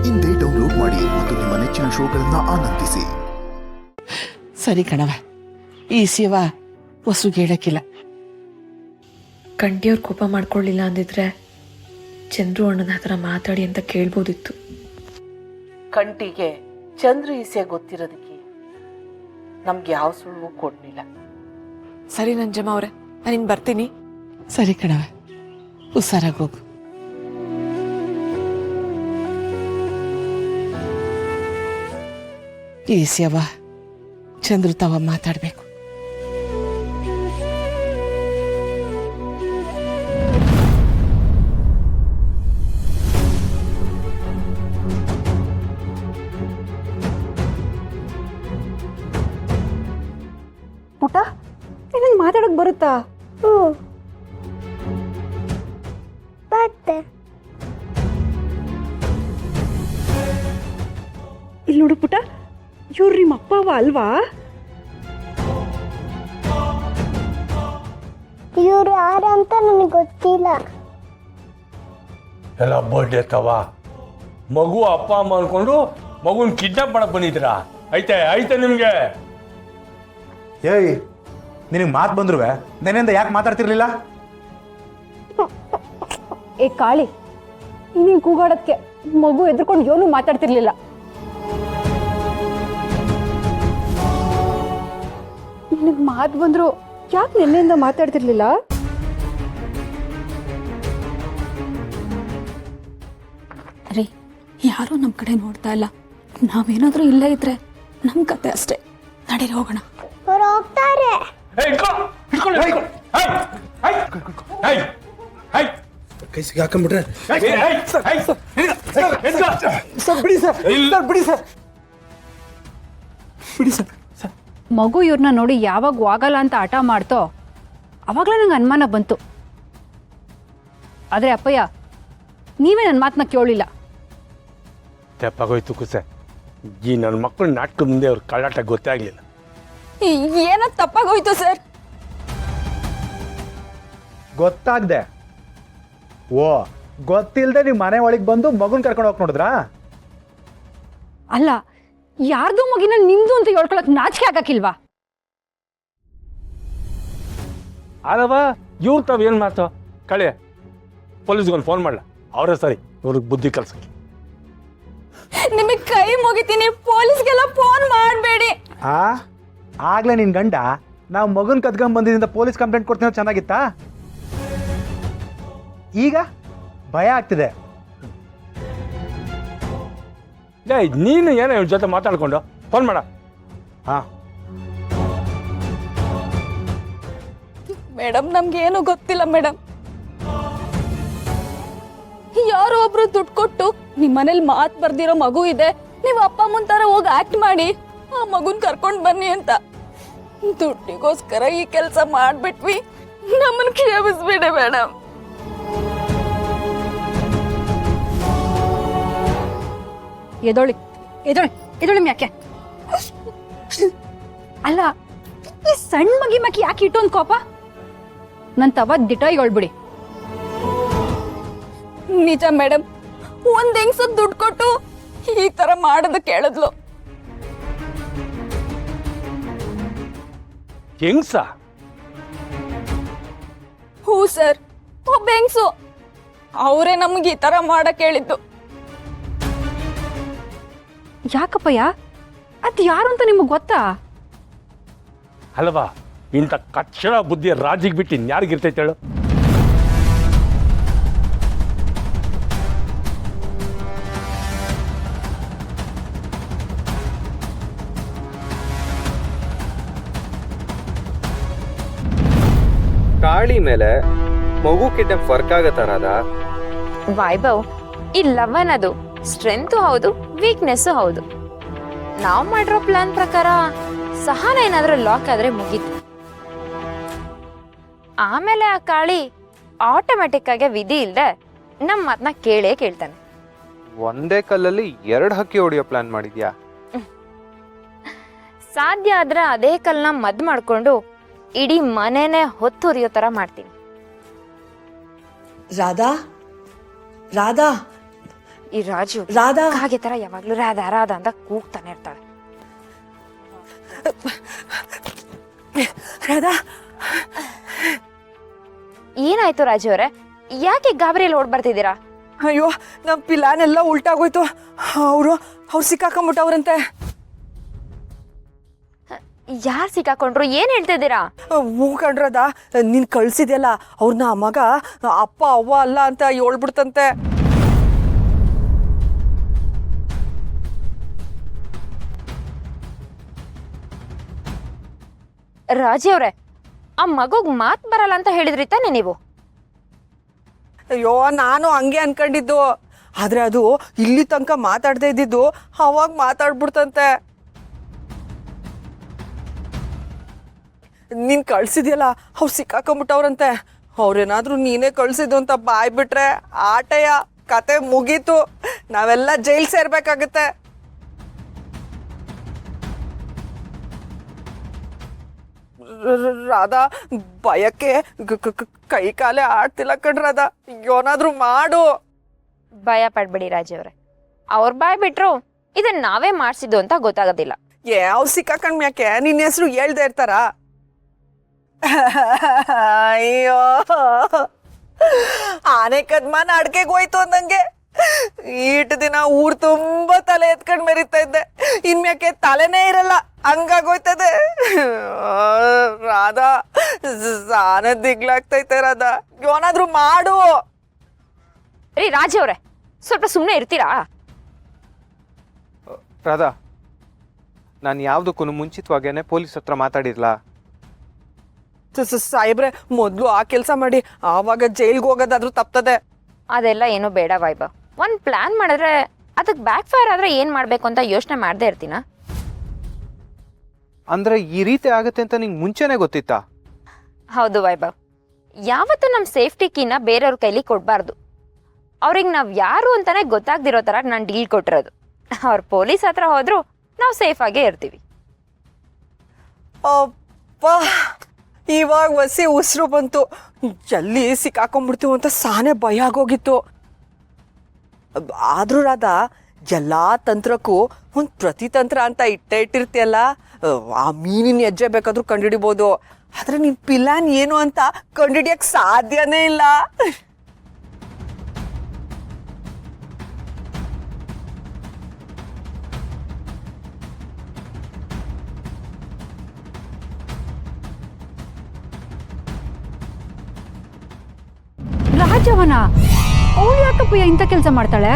ಇಂದೇ ಡೌನ್ಲೋಡ್ ಮಾಡಿ ಮತ್ತು ನಿಮ್ಮ ನೆಚ್ಚಿನ ಶೋಗಳನ್ನ ಆನಂದಿಸಿ. ಸರಿ ಕಣವ, ಈ ಶಿವ ಹೊಸುಗೆ ಹೇಳಕ್ಕಿಲ್ಲ. ಕಂಟಿಯವ್ರು ಕೋಪ ಮಾಡ್ಕೊಳ್ಳಿಲ್ಲ ಅಂದಿದ್ರೆ ಚಂದ್ರು ಅಣ್ಣನ ಹತ್ರ ಮಾತಾಡಿ ಅಂತ ಕೇಳ್ಬೋದಿತ್ತು. ಕಂಟಿಗೆ ಚಂದ್ರ ಈಸೆ ಗೊತ್ತಿರೋದಕ್ಕೆ ನಮ್ಗೆ ಯಾವ ಸುಳ್ಳು ಕೊಡ್ಲಿಲ್ಲ. ಸರಿ ನಂಜಮ್ಮ ಅವ್ರೆ, ನಾನಿನ್ ಬರ್ತೀನಿ. ಸರಿ ಕಣವ, ಹುಷಾರಾಗಿ ಹೋಗು. ಈ ಶಿವ ಚಂದ್ರು ತವ ಮಾತಾಡ್ಬೇಕು. ಪುಟ, ನಿನಗೆ ಮಾತಾಡಕ್ ಬರುತ್ತಾ? ಬರುತ್ತೆ. ಇಲ್ಲಿ ನೋಡು ಪುಟ, ಇವ್ರು ನಿಮ್ಮ ಅಪ್ಪ ಅವ ಅಲ್ವಾ? ಇವ್ರು ಯಾರು ಅಂತ ನನಗೆ ಗೊತ್ತಿಲ್ಲ. ಎಲ್ಲ ಬರ್ಡೇ ತವ ಮಗು ಅಪ್ಪ ಅಮ್ಮ ಅನ್ಕೊಂಡು ಮಗುನ್ ಕಿಡ್ನಾಪ್ ಮಾಡಕ್ ಬಂದಿದ್ದೀರಾ? ಐತೆ ನಿಮ್ಗೆ? ಏಯ್, ನಿನಗೆ ಮಾತು ಬಂದ್ರುವೆ ನೆನೆಯಿಂದ ಯಾಕೆ ಮಾತಾಡ್ತಿರ್ಲಿಲ್ಲ? ಏ ಕಾಳಿ, ನೀನು ಕೂಗಾಡೋದಕ್ಕೆ ಮಗು ಎದ್ರುಕೊಂಡು ಏನೂ ಮಾತಾಡ್ತಿರ್ಲಿಲ್ಲ. ನಿನಗೆ ಮಾತು ಬಂದ್ರು ಯಾಕೆ ನಿನ್ನೆಯಿಂದ ಮಾತಾಡ್ತಿರ್ಲಿಲ್ಲ? ರೀ, ಯಾರೂ ನಮ್ಮ ಕಡೆ ನೋಡ್ತಾ ಇಲ್ಲ. ನಾವೇನಾದ್ರೂ ಇಲ್ಲೇ ಇದ್ರೆ ನಮ್ಮ ಕತೆ ಅಷ್ಟೇ. ನಡೀರಿ ಹೋಗೋಣ. ಅವ್ರು ಹೋಗ್ತಾರೆ. ಕೈ ಸಿಗಾಕೊಂಡ್ಬಿಟ್ರೆ ಮಗು ಇವ್ರನ್ನ ನೋಡಿ ಯಾವಾಗ ವಾಗಲ್ಲ ಅಂತ ಆಟ ಮಾಡ್ತೋ ಅವಾಗಲೇ ನಂಗೆ ಅನುಮಾನ ಬಂತು. ಆದರೆ ಅಪ್ಪಯ್ಯ, ನೀವೇ ನನ್ನ ಮಾತನ್ನ ಕೇಳಲಿಲ್ಲ. ತೆಪ್ಪಾಗೋಯ್ತು ಕುಸೆ. ಈ ನನ್ನ ಮಕ್ಕಳು ನಾಟಕ ಮುಂದೆ ಅವ್ರ ಕಳ್ಳಾಟ ಗೊತ್ತೇ ಆಗ್ಲಿಲ್ಲ. ಏನೋ ತಪ್ಪಾಗೋಯ್ತು ಸರ್. ಗೊತ್ತಾಗ್ದೆ? ಓ, ಗೊತ್ತಿಲ್ಲದೆ ನೀವು ಮನೆ ಒಳಗೆ ಬಂದು ಮಗುನ್ ಕರ್ಕೊಂಡು ಹೋಗಿ ನೋಡಿದ್ರಾ? ಅಲ್ಲ, ಯಾರ್ದೋ ಮಗಿನ ನಿಮ್ದು ಅಂತ ಹೇಳ್ಕೊಳಕ್ ನಾಚಿಕೆ ಆಗಕ್ಕಿಲ್ವಾ? ಅಲ್ಲವ, ಇವ್ರು ತಾವ್ ಏನ್ ಮಾತು? ಕಳೆ ಪೊಲೀಸ್ಗೊಂದು ಫೋನ್ ಮಾಡಲ, ಅವರೇ ಸರಿ ಇವ್ರಿಗೆ ಬುದ್ಧಿ ಕಲ್ಸಕ್ಕೆ. ನಿಮಗೆ ಕೈ ಮುಗಿತೀನಿ, ಪೊಲೀಸ್ಗೆಲ್ಲ ಫೋನ್ ಮಾಡಬೇಡಿ. ಆಗ್ಲೇ ನಿನ್ ಗಂಡ ನಾವು ಮಗುನ್ ಕದ್ಕೊಂಡ್ ಬಂದಿದ್ದರಿಂದ ಪೊಲೀಸ್ ಕಂಪ್ಲೇಂಟ್ ಕೊಡ್ತೀನೋ ಚೆನ್ನಾಗಿತ್ತಾ? ಈಗ ಭಯ ಆಗ್ತಿದೆ. ನೀನು ಏನೋ ಇವ್ರ ಜೊತೆ ಮಾತಾಡ್ಕೊಂಡು ಫೋನ್ ಮಾಡ. ಹಾ ಮೇಡಮ್, ನಮ್ಗೇನು ಗೊತ್ತಿಲ್ಲ ಮೇಡಮ್. ಯಾರೋ ಒಬ್ರು ದುಡ್ಡು ಕೊಟ್ಟು ನಿಮ್ ಮನೇಲಿ ಮಾತು ಬರ್ದಿರೋ ಮಗು ಇದೆ, ನೀವು ಅಪ್ಪ ಅಮ್ಮನ ತರ ಹೋಗಿ ಆಕ್ಟ್ ಮಾಡಿ ಆ ಮಗುನ್ ಕರ್ಕೊಂಡ್ ಬನ್ನಿ ಅಂತ. ದುಡ್ಡಿಗೋಸ್ಕರ ಈ ಕೆಲಸ ಮಾಡ್ಬಿಟ್ವಿ. ನಮ್ಮನ್ನ ಕ್ಷಮಿಸ್ಬೇಡಿ ಮೇಡಮ್. ಎದೋಳಿ ಎದೋಳಿ ಎದೋಳಿ ಯಾಕೆ? ಅಲ್ಲ, ಈ ಸಣ್ಣ ಮಗಿ ಯಾಕೆ ಇಟ್ಟೊಂದು ಕೋಪ? ನನ್ ತವ ದಿಟ ಹೇಳ್ಬಿಡಿ. ನಿಜ ಮೇಡಮ್, ಒಂದ್ ಹೆಂಗ್ಸ ದುಡ್ಡು ಕೊಟ್ಟು ಈ ತರ ಮಾಡೋದು ಕೇಳಿದ್ಲು. ಹೆಂಗ್ಸ? ಹೂ ಸರ್, ಒಬ್ಬ ಹೆಂಗ್ಸು. ಅವರೇ ನಮ್ಗೆ ಈ ತರ ಮಾಡಕ್ ಹೇಳಿದ್ದು. ಯಾಕಪ್ಪಯ್ಯ, ಅದ್ ಯಾರು ಅಂತ ನಿಮಗ್ ಗೊತ್ತಾ? ಅಲ್ವಾ, ಇಂಥ ಕಚ್ಚಡ ಬುದ್ಧಿ ರಾಜಿಗೆ ಬಿಟ್ಟು ಇನ್ಯಾರಿಗಿರ್ತೈತೆ ಹೇಳು? ಕಾಳಿ ಮೇಲೆ ಮಗು ಕಿಡ್ನಾಪ್ ವರ್ಕ್ ಆಗತ್ತಾರದ ವೈಭವ್, ಈ ಲವನ್ ಅದು ಸ್ಟ್ರೆಂತ್ ಹೌದು, ವೀಕ್ನೆಸ್ ಹೌದು. ನಾವು ಮಾಡಿರೋ ಪ್ಲಾನ್ ಪ್ರಕಾರ ಸಹನ ಏನಾದ್ರೂ ಲಾಕ್ ಆದ್ರೆ ಮುಗೀತು. ಆಮೇಲೆ ಆ ಕಾಳಿ ಆಟೋಮೆಟಿಕ್ ಆಗಿ ವಿಧಿ ಇಲ್ಲದೆ ನಮ್ಮ ಮಾತನ್ನ ಕೇಳ್ತಾನೆ. ಒಂದೇ ಕಲ್ಲಲ್ಲಿ 2 ಹಕ್ಕಿ ಹೊಡಿಯೋ ಪ್ಲಾನ್ ಮಾಡಿದ್ಯಾ? ಸಾಧ್ಯ ಆದ್ರೆ ಅದೇ ಕಲ್ನ ಮದ್ ಮಾಡ್ಕೊಂಡು ಇಡೀ ಮನೆನೇ ಹೊತ್ತುರಿಯೋ ತರ ಮಾಡ್ತೀನಿ. ರಾಧಾ, ರಾಧಾ, ಈ ರಾಜು ರಾಧಾ ಹಾಗೆ ತರ ಯಾವಾಗ್ಲೂ ರಾಧಾ ರಾಧಾ ಅಂತ ಕೂಗ್ತಾನೆ ಇರ್ತಾಳೆ. ರಾಧಾ ಏನಾಯ್ತು ರಾಜು ಅವರೇ, ಯಾಕೆ ಗಾಬರಿಯಲ್ಲಿ ಓಡ್ ಬರ್ತಿದ್ದೀರಾ? ಅಯ್ಯೋ ನಮ್ಮ ಪ್ಲಾನ್ ಎಲ್ಲ ಉಲ್ಟಾಗೋಯ್ತು. ಅವ್ರು ಸಿಕ್ಕಾಕೊಂಡ್ಬಿಟ್ಟವ್ರಂತೆ. ಯಾರು ಸಿಕ್ಕಾಕೊಂಡ್ರು? ಏನ್ ಹೇಳ್ತಿದ್ದೀರಾ? ಹೂ ಕಂಡ್ರದ ನೀನ್ ಕಳ್ಸಿದ್ಯಲ್ಲ ಅವ್ರನ್ನ ಮಗ ಅಪ್ಪ ಅವ್ವ ಅಲ್ಲ ಅಂತ ಹೇಳ್ಬಿಡ್ತಂತೆ. ರಾಜಿ ಅವ್ರೆ, ಆ ಮಗುಗ್ ಮಾತ್ ಬರಲ್ಲ ಅಂತ ಹೇಳಿದ್ರಿ ತಾನೆ ನೀವು? ಅಯ್ಯೋ ನಾನು ಹಂಗೆ ಅನ್ಕೊಂಡಿದ್ದು, ಆದ್ರೆ ಅದು ಇಲ್ಲಿ ತನಕ ಮಾತಾಡದೇ ಇದ್ದಿದ್ದು ಅವಾಗ ಮಾತಾಡ್ಬಿಡ್ತಂತೆ. ನೀನ್ ಕಳ್ಸಿದ್ಯಲ್ಲ ಅವ್ರು ಸಿಕ್ಕಾಕೊಂಡ್ಬಿಟ್ಟವ್ರಂತೆ. ಅವ್ರೇನಾದ್ರೂ ನೀನೇ ಕಳ್ಸಿದ್ದು ಅಂತ ಬಾಯ್ ಬಿಟ್ರೆ ಆಟಯ ಕತೆ ಮುಗೀತು, ನಾವೆಲ್ಲ ಜೈಲ್ ಸೇರ್ಬೇಕಾಗತ್ತೆ. ರಾಧಾ ಭಯಕ್ಕೆ ಕೈ ಕಾಲೇ ಆಡ್ತಿಲ್ಲ ಕಣ್ರಾಧ, ಏನಾದ್ರೂ ಮಾಡು. ಭಯ ಪಡ್ಬೇಡಿ ರಾಜಿ ಅವ್ರೆ, ಅವ್ರ ಬಾಯ್ ಬಿಟ್ರು ಇದನ್ನ ನಾವೇ ಮಾಡ್ಸಿದ್ದು ಅಂತ ಗೊತ್ತಾಗೋದಿಲ್ಲ. ಅವ್ರು ಸಿಕ್ಕಾಕೊಂಡ್ ಮ್ಯಾಕೆ ನಿನ್ನ ಹೆಸರು ಹೇಳ್ದೆ ಇರ್ತಾರ? ಅಯ್ಯೋ ಆನೆ ಕದ್ಮಾನ ಅಡ್ಕೆಗೆ ಹೋಯ್ತು ಅಂದಂಗೆ ಈಟ್ ದಿನ ಊರ್ ತುಂಬಾ ತಲೆ ಎತ್ಕೊಂಡ್ ಮೆರಿತಾ ಇದ್ದೆ, ಇನ್ಮ್ಯಾಕೆ ತಲೆನೇ ಇರಲ್ಲ ಹಂಗಾಗೋಯ್ತದೆ. ರಾಧಾ ಸಾನ ದಿಗ್ಲಾಗ್ತೈತೆ ರಾಧಾ, ಏನಾದ್ರೂ ಮಾಡು. ರೀ ರಾಜಿ ಅವ್ರೆ, ಸ್ವಲ್ಪ ಸುಮ್ಮನೆ ಇರ್ತೀರಾ? ರಾಧಾ, ನಾನು ಯಾವುದಕ್ಕೂ ಮುಂಚಿತವಾಗೇನೆ ಪೊಲೀಸ್ ಹತ್ರ ಮಾತಾಡಿರ್ಲಾ? ಸಾಹೇಬ್ರೆ ಮೊದ್ಲು ಆ ಕೆಲಸ ಮಾಡಿ, ಆವಾಗ ಜೈಲ್ಗೆ ಹೋಗೋದಾದ್ರೂ ತಪ್ತದೆ. ಅದೆಲ್ಲ ಏನೂ ಬೇಡ ವೈಭವ್. ಒಂದ್ ಪ್ಲಾನ್ ಮಾಡಿದ್ರೆ ಅದಕ್ಕೆ ಬ್ಯಾಕ್ ಫೈರ್ ಆದ್ರೆ ಏನ್ ಮಾಡ್ಬೇಕು ಅಂತ ಯೋಚನೆ ಮಾಡದೇ ಇರ್ತೀನ? ಅಂದ್ರೆ ಈ ರೀತಿ ಆಗತ್ತೆ ಅಂತ ನಿಂಗೆ ಮುಂಚೆನೆ ಗೊತ್ತಿತ್ತಾ? ಹೌದು ವೈಭವ್, ಯಾವತ್ತೂ ನಮ್ಮ ಸೇಫ್ಟಿ ಕೀನ ಬೇರೆಯವ್ರ ಕೈಲಿ ಕೊಡಬಾರ್ದು. ಅವ್ರಿಗೆ ನಾವು ಯಾರು ಅಂತಾನೆ ಗೊತ್ತಾಗ್ದಿರೋ ಥರ ನಾನು ಡೀಲ್ ಕೊಟ್ಟಿರೋದು. ಅವ್ರು ಪೊಲೀಸ್ ಹತ್ರ ಹೋದ್ರು ನಾವು ಸೇಫ್ ಆಗೇ ಇರ್ತೀವಿ. ಅಪ್ಪ ಇವಾಗ ಹೊಸಿ ಉಸಿರು ಬಂತು. ಎಲ್ಲಿ ಸಿಕ್ಕಾಕೊಂಡ್ಬಿಡ್ತೀವಿ ಅಂತ ಸಾನೆ ಭಯ ಆಗೋಗಿತ್ತು. ಆದ್ರೂ ರಾಧಾ ಎಲ್ಲಾ ತಂತ್ರಕ್ಕೂ ಒಂದು ಪ್ರತಿತಂತ್ರ ಅಂತ ಇಟ್ಟಿರ್ತೀಯಲ್ಲ, ಆ ಮೀನಿನ ಹೆಜ್ಜೆ ಬೇಕಾದ್ರೂ ಕಂಡುಹಿಡಿಬೋದು, ಆದ್ರೆ ನಿನ್ ಪ್ಲಾನ್ ಏನು ಅಂತ ಕಂಡುಹಿಡಿಯಕ್ ಸಾಧ್ಯನೇ ಇಲ್ಲ. ರಾಜವನ ಅವಳು ಯಾಕಪ್ಪ ಇಂಥ ಕೆಲಸ ಮಾಡ್ತಾಳೆ?